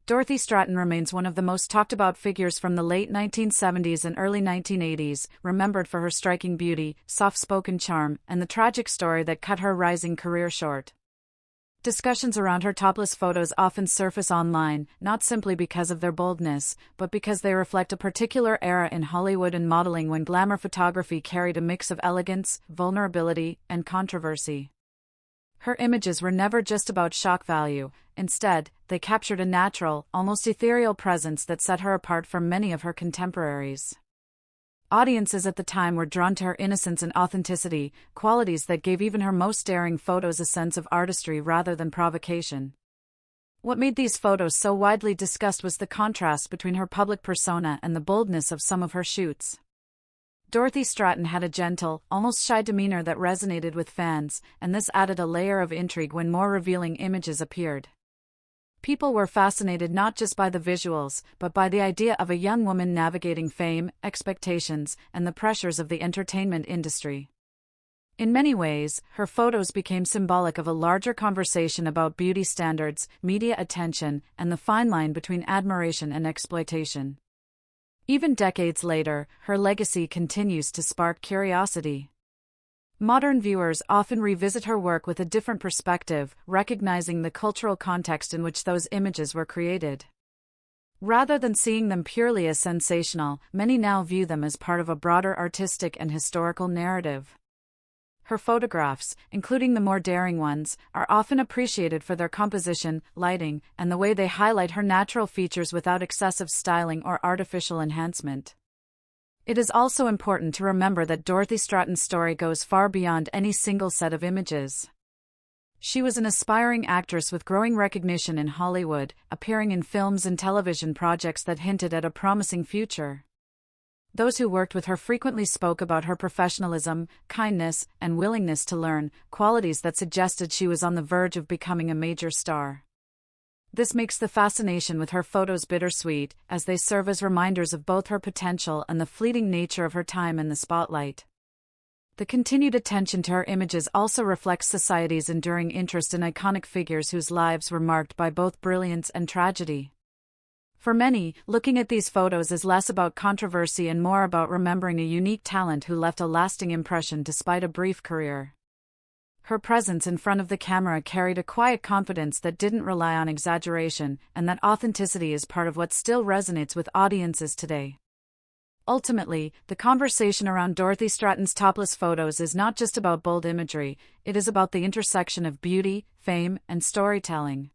Dorothy Stratten remains one of the most talked about figures from the late 1970s and early 1980s, remembered for her striking beauty, soft-spoken charm, and the tragic story that cut her rising career short. Discussions around her topless photos often surface online, not simply because of their boldness, but because they reflect a particular era in Hollywood and modeling when glamour photography carried a mix of elegance, vulnerability, and controversy. Her images were never just about shock value. Instead, they captured a natural, almost ethereal presence that set her apart from many of her contemporaries. Audiences at the time were drawn to her innocence and authenticity, qualities that gave even her most daring photos a sense of artistry rather than provocation. What made these photos so widely discussed was the contrast between her public persona and the boldness of some of her shoots. Dorothy Stratten had a gentle, almost shy demeanor that resonated with fans, and this added a layer of intrigue when more revealing images appeared. People were fascinated not just by the visuals, but by the idea of a young woman navigating fame, expectations, and the pressures of the entertainment industry. In many ways, her photos became symbolic of a larger conversation about beauty standards, media attention, and the fine line between admiration and exploitation. Even decades later, her legacy continues to spark curiosity. Modern viewers often revisit her work with a different perspective, recognizing the cultural context in which those images were created. Rather than seeing them purely as sensational, many now view them as part of a broader artistic and historical narrative. Her photographs, including the more daring ones, are often appreciated for their composition, lighting, and the way they highlight her natural features without excessive styling or artificial enhancement. It is also important to remember that Dorothy Stratten's story goes far beyond any single set of images. She was an aspiring actress with growing recognition in Hollywood, appearing in films and television projects that hinted at a promising future. Those who worked with her frequently spoke about her professionalism, kindness, and willingness to learn, qualities that suggested she was on the verge of becoming a major star. This makes the fascination with her photos bittersweet, as they serve as reminders of both her potential and the fleeting nature of her time in the spotlight. The continued attention to her images also reflects society's enduring interest in iconic figures whose lives were marked by both brilliance and tragedy. For many, looking at these photos is less about controversy and more about remembering a unique talent who left a lasting impression despite a brief career. Her presence in front of the camera carried a quiet confidence that didn't rely on exaggeration, and that authenticity is part of what still resonates with audiences today. Ultimately, the conversation around Dorothy Stratten's topless photos is not just about bold imagery, it is about the intersection of beauty, fame, and storytelling.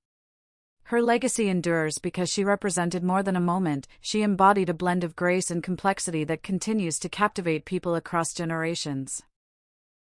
Her legacy endures because she represented more than a moment. She embodied a blend of grace and complexity that continues to captivate people across generations.